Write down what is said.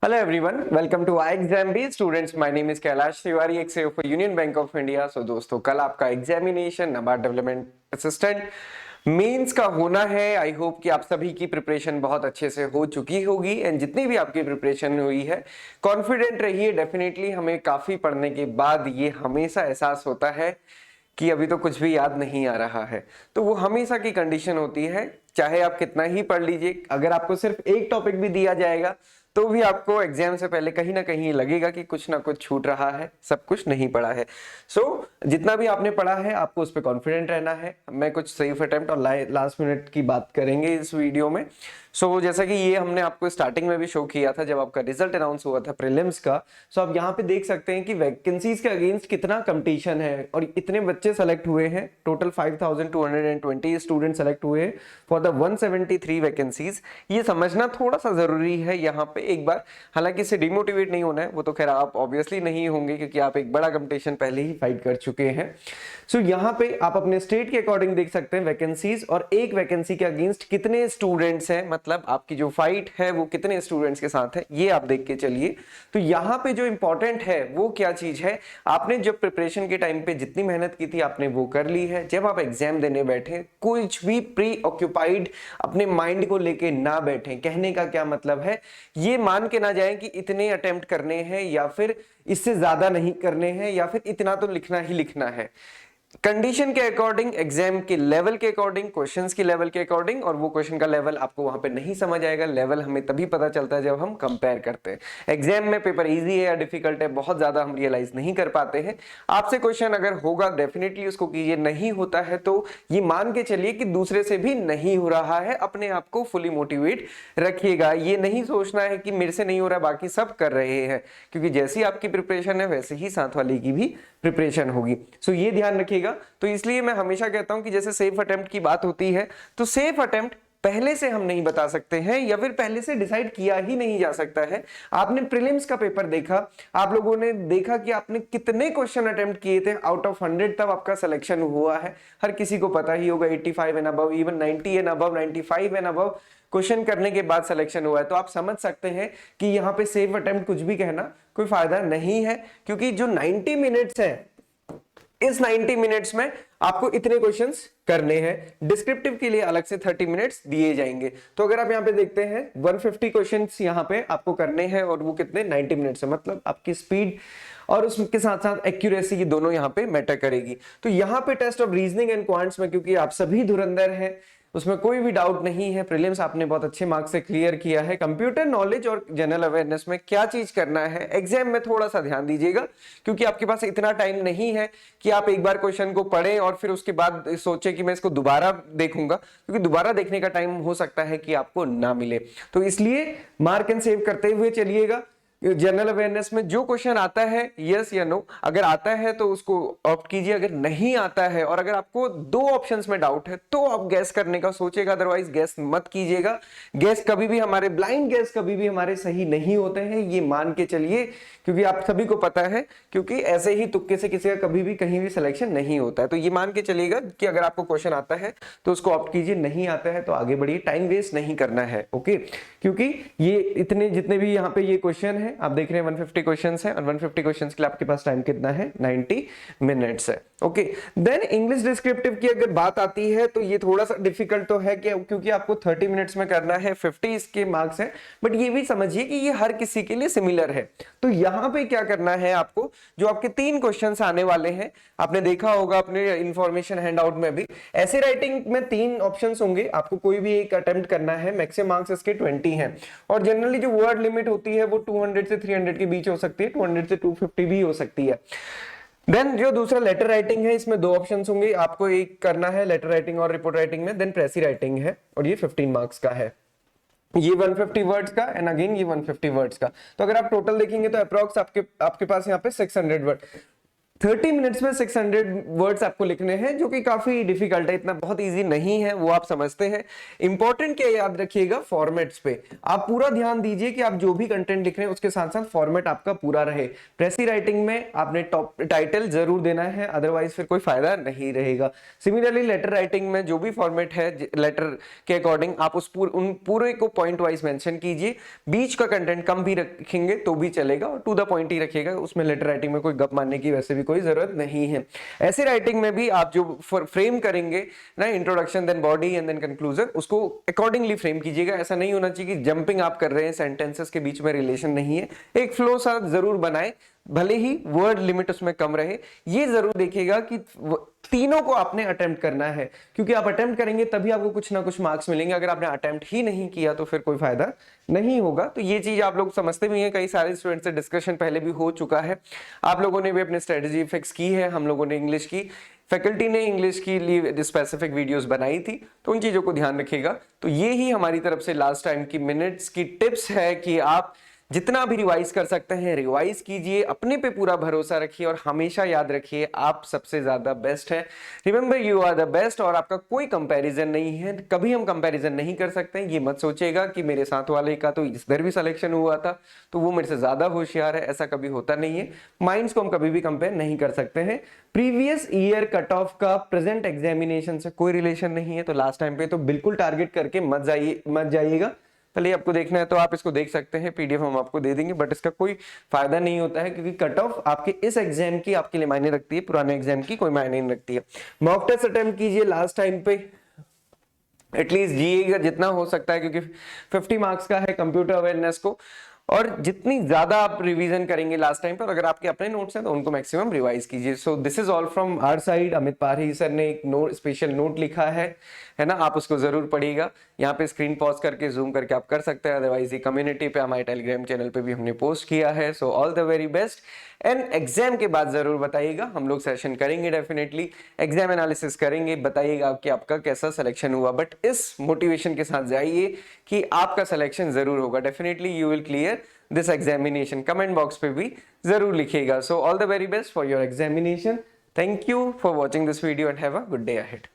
Hello everyone, welcome to iExamB students. My name is Kailash Tiwari, ex AO for union bank of India. So दोस्तों, कल आपका examination NABARD development assistant mains का होना है। I hope कि आप सभी की प्रिपरेशन बहुत अच्छे से हो चुकी होगी एंड जितनी भी आपकी प्रिपरेशन हुई है कॉन्फिडेंट रहिए। डेफिनेटली हमें काफी पढ़ने के बाद ये हमेशा एहसास होता है कि अभी तो कुछ भी याद नहीं आ रहा है, तो वो हमेशा की कंडीशन होती है। चाहे आप कितना ही पढ़ लीजिए, अगर आपको सिर्फ एक टॉपिक भी दिया जाएगा तो भी आपको एग्जाम से पहले कहीं ना कहीं लगेगा कि कुछ ना कुछ छूट रहा है, सब कुछ नहीं पढ़ा है। जितना भी आपने पढ़ा है आपको उस पर कॉन्फिडेंट रहना है। मैं कुछ सेफ अटेम्प्ट और लास्ट मिनट की बात करेंगे इस वीडियो में। जैसा कि ये हमने आपको स्टार्टिंग में भी शो किया था जब आपका रिजल्ट अनाउंस हुआ था प्रीलिम्स का। आप यहाँ पे देख सकते हैं कि वैकेंसीज के अगेंस्ट कितना कंपटीशन है और इतने बच्चे सेलेक्ट हुए हैं। टोटल 5220 स्टूडेंट सेलेक्ट हुए हैं फॉर द 173 वैकेंसीज। ये समझना थोड़ा सा जरूरी है यहाँ पे एक बार। हालांकि इससे डिमोटिवेट नहीं होना है, वो तो खैर आप ऑब्वियसली नहीं होंगे क्योंकि आप एक बड़ा कंपटीशन पहले ही फाइट कर चुके हैं। यहाँ पे आप अपने स्टेट के अकॉर्डिंग देख सकते हैं वैकेंसीज और एक वैकेंसी के अगेंस्ट कितने स्टूडेंट्स हैं, मतलब आपकी जो फाइट है वो कितने स्टूडेंट्स के साथ है, ये आप देख के चलिए। तो यहाँ पे जो इंपॉर्टेंट है वो क्या चीज है, आपने जब प्रिपरेशन के टाइम पे जितनी मेहनत की थी आपने वो कर ली है। जब आप एग्जाम देने बैठे कुछ भी प्री ऑक्यूपाइड अपने माइंड को लेके ना बैठे। कहने का क्या मतलब है, ये मान के ना जाए कि इतने अटेम्प्ट करने हैं या फिर इससे ज्यादा नहीं करने हैं या फिर इतना तो लिखना ही लिखना है। कंडीशन के अकॉर्डिंग, एग्जाम के लेवल के अकॉर्डिंग, क्वेश्चंस के लेवल के अकॉर्डिंग, और वो क्वेश्चन का लेवल आपको वहां पे नहीं समझ आएगा। लेवल हमें तभी पता चलता है जब हम कंपेयर करते हैं। एग्जाम में पेपर इजी है या डिफिकल्ट है बहुत ज्यादा हम रियलाइज नहीं कर पाते हैं। आपसे क्वेश्चन अगर होगा डेफिनेटली उसको कीजिए, नहीं होता है तो ये मान के चलिए कि दूसरे से भी नहीं हो रहा है। अपने आप को फुली मोटिवेट रखिएगा। ये नहीं सोचना है कि मेरे से नहीं हो रहा बाकी सब कर रहे हैं, क्योंकि जैसी आपकी प्रिपरेशन है वैसे ही साथ वाले की भी प्रिपरेशन होगी। ये ध्यान रखिएगा। तो इसलिए मैं हमेशा कहता हूं कि जैसे सेफ अटेम्प्ट की बात होती है तो सेफ अटेम्प्ट पहले से हम नहीं बता सकते हैं या फिर पहले से डिसाइड किया ही नहीं जा सकता है। आपने प्रीलिम्स का पेपर देखा, आप लोगों ने देखा कि आपने कितने क्वेश्चन अटेम्प्ट किए थे आउट ऑफ 100 तब आपका सिलेक्शन हुआ है। हर किसी को पता ही होगा 85 and above, even 90 and above, 95 and above question करने के बाद सिलेक्शन हुआ है। तो आप समझ सकते हैं कि यहाँ पे सेफ अटेम्प्ट कुछ भी कहना कोई फायदा नहीं है, क्योंकि जो 90 मिनट्स है इस 90 मिनट्स में आपको इतने क्वेश्चंस करने हैं। डिस्क्रिप्टिव के लिए अलग से 30 मिनट्स दिए जाएंगे। तो अगर आप यहाँ पे देखते हैं 150 क्वेश्चंस यहाँ पे आपको करने हैं और वो कितने 90 मिनट्स है, मतलब आपकी स्पीड और उसके साथ साथ एक्यूरेसी, ये दोनों यहाँ पे मैटर करेगी। तो यहाँ पे test of reasoning and quants में क्योंकि आप सभी धुरंधर हैं, उसमें कोई भी डाउट नहीं है। प्रीलिम्स आपने बहुत अच्छे मार्क्स से क्लियर किया है। कंप्यूटर नॉलेज और जनरल अवेयरनेस में क्या चीज करना है, एग्जाम में थोड़ा सा ध्यान दीजिएगा, क्योंकि आपके पास इतना टाइम नहीं है कि आप एक बार क्वेश्चन को पढ़ें और फिर उसके बाद सोचें कि मैं इसको दोबारा देखूंगा, क्योंकि दोबारा देखने का टाइम हो सकता है कि आपको ना मिले। तो इसलिए मार्क एंड सेव करते हुए चलिएगा। जनरल अवेयरनेस में जो क्वेश्चन आता है यस या नो, अगर आता है तो उसको ऑप्ट कीजिए, अगर नहीं आता है और अगर आपको दो ऑप्शंस में डाउट है तो आप गैस करने का सोचेगा, अदरवाइज गैस मत कीजिएगा। गैस कभी भी हमारे ब्लाइंड गैस कभी भी हमारे सही नहीं होते हैं, ये मान के चलिए, क्योंकि आप सभी को पता है, क्योंकि ऐसे ही तुक्के से किसी का कभी भी कहीं भी सिलेक्शन नहीं होता है। तो ये मान के चलिएगा कि अगर आपको क्वेश्चन आता है तो उसको ऑप्ट कीजिए, नहीं आता है तो आगे बढ़िए, टाइम वेस्ट नहीं करना है। ओके, क्योंकि ये इतने जितने भी यहाँ पे ये क्वेश्चन है आप देख रहे हैं 150 क्वेश्चंस हैं और 150 क्वेश्चंस के लिए आपके पास टाइम कितना है, 90 मिनट्स है। ओके, देन इंग्लिश डिस्क्रिप्टिव की अगर बात आती है तो ये थोड़ा सा डिफिकल्ट तो है क्योंकि आपको 30 मिनट्स में करना है, 50 इसके मार्क्स हैं, बट ये भी समझिए कि ये हर किसी के लिए सिमिलर है। तो यहाँ पे क्या करना है आपको, जो आपके 3 क्वेश्चंस आने वाले हैं, आपने देखा होगा अपने इंफॉर्मेशन हैंडआउट में भी, ऐसे राइटिंग में 3 ऑप्शंस होंगे, आपको कोई भी एक अटेम्प्ट करना है। मैक्सिमम मार्क्स इसके 20 हैं और जनरली जो वर्ड लिमिट होती है वो 200 से 300 के बीच हो सकती है, 200 से 250 भी हो सकती है। देन जो दूसरा लेटर राइटिंग है, इसमें 2 ऑप्शंस होंगे, आपको एक करना है लेटर राइटिंग और रिपोर्ट राइटिंग में। देन प्रेसी राइटिंग है और ये 15 मार्क्स का है, ये 150 वर्ड्स का एंड अगेन ये 150 वर्ड्स का। तो अगर आप टोटल देखेंगे तो अप्रॉक्स आपके पास यहाँ पे 600 वर्ड 30 मिनट्स में 600 वर्ड्स आपको लिखने हैं, जो कि काफी डिफिकल्ट है, इतना बहुत इजी नहीं है, वो आप समझते हैं। इंपॉर्टेंट क्या याद रखिएगा, फॉर्मेट्स पे आप पूरा ध्यान दीजिए कि आप जो भी कंटेंट लिख रहे हैं उसके साथ साथ फॉर्मेट आपका पूरा रहे। प्रेसी राइटिंग में आपने टॉप टाइटल जरूर देना है, अदरवाइज फिर कोई फायदा नहीं रहेगा। सिमिलरली लेटर राइटिंग में जो भी फॉर्मेट है लेटर के अकॉर्डिंग आप उन पूरे को पॉइंट वाइज मेंशन कीजिए। बीच का कंटेंट कम भी रखेंगे तो भी चलेगा और टू द पॉइंट ही रखिएगा, उसमें लेटर राइटिंग में कोई गप मारने की वैसे भी कोई जरूरत नहीं है। ऐसे राइटिंग में भी आप जो फ्रेम करेंगे ना, introduction then body and then conclusion, उसको अकॉर्डिंगली फ्रेम कीजिएगा। ऐसा नहीं होना चाहिए कि जंपिंग आप कर रहे हैं, सेंटेंसेस के बीच में रिलेशन नहीं है। एक फ्लो सा जरूर बनाए, भले ही वर्ड लिमिट उसमें कम रहे। ये जरूर देखिएगा कि तीनों को आपने अटेम्प्ट करना है, क्योंकि आप अटेम्प्ट करेंगे तभी आपको कुछ ना कुछ मार्क्स मिलेंगे। अगर आपने अटेम्प्ट ही नहीं किया तो फिर कोई फायदा नहीं होगा। तो ये चीज आप लोग समझते भी हैं, कई सारे स्टूडेंट से डिस्कशन पहले भी हो चुका है, आप लोगों ने भी अपनी स्ट्रेटेजी फिक्स की है। हम लोगों ने इंग्लिश की फैकल्टी ने इंग्लिश के लिए स्पेसिफिक वीडियोस बनाई थी, तो उन चीजों को ध्यान रखिएगा। तो ये ही हमारी तरफ से लास्ट टाइम की मिनट्स की टिप्स है कि आप जितना भी रिवाइज कर सकते हैं रिवाइज कीजिए, अपने पे पूरा भरोसा रखिए और हमेशा याद रखिए आप सबसे ज्यादा बेस्ट है। Remember you are the best, और आपका कोई कंपैरिजन नहीं है, कभी हम कंपैरिजन नहीं कर सकते हैं। ये मत सोचिएगा कि मेरे साथ वाले का तो इधर भी सिलेक्शन हुआ था तो वो मेरे से ज्यादा होशियार है, ऐसा कभी होता नहीं है। माइंड्स को हम कभी भी कंपेयर नहीं कर सकते हैं। प्रीवियस ईयर कट ऑफ का प्रेजेंट एग्जामिनेशन से कोई रिलेशन नहीं है, तो लास्ट टाइम पे तो बिल्कुल टारगेट करके मत जाइएगा। पहले आपको देखना है तो आप इसको देख सकते हैं, पीडीएफ हम आपको दे देंगे, बट इसका कोई फायदा नहीं होता है, क्योंकि कट ऑफ आपके इस एग्जाम की आपके लिए मायने रखती है, पुराने एग्जाम की कोई मायने नहीं रखती है। मॉक टेस्ट अटेम्प्ट कीजिए लास्ट टाइम पे, एटलीस्ट जिएगा जितना हो सकता है, क्योंकि 50 मार्क्स का है कंप्यूटर अवेयरनेस को, और जितनी ज्यादा आप रिवीजन करेंगे लास्ट टाइम पर, अगर आपके अपने नोट्स हैं तो उनको मैक्सिमम रिवाइज कीजिए। So this is all from our side. Amit Parhi sir ने एक स्पेशल नोट लिखा है ना, आप उसको जरूर पढ़िएगा। यहाँ पे स्क्रीन पॉज करके जूम करके आप कर सकते हैं, अदरवाइज ये कम्युनिटी पे हमारे टेलीग्राम चैनल पे भी हमने पोस्ट किया है। So all the very best, and exam के बाद जरूर बताइएगा, हम लोग सेशन करेंगे डेफिनेटली, एग्जाम एनालिसिस करेंगे, बताइएगा कि आपका कैसा सिलेक्शन हुआ। बट इस मोटिवेशन के साथ जाइए कि आपका सिलेक्शन जरूर होगा, definitely you will clear this examination. Comment box पे भी जरूर लिखिएगा। So all the very best for your examination. Thank you for watching this video and have a good day ahead.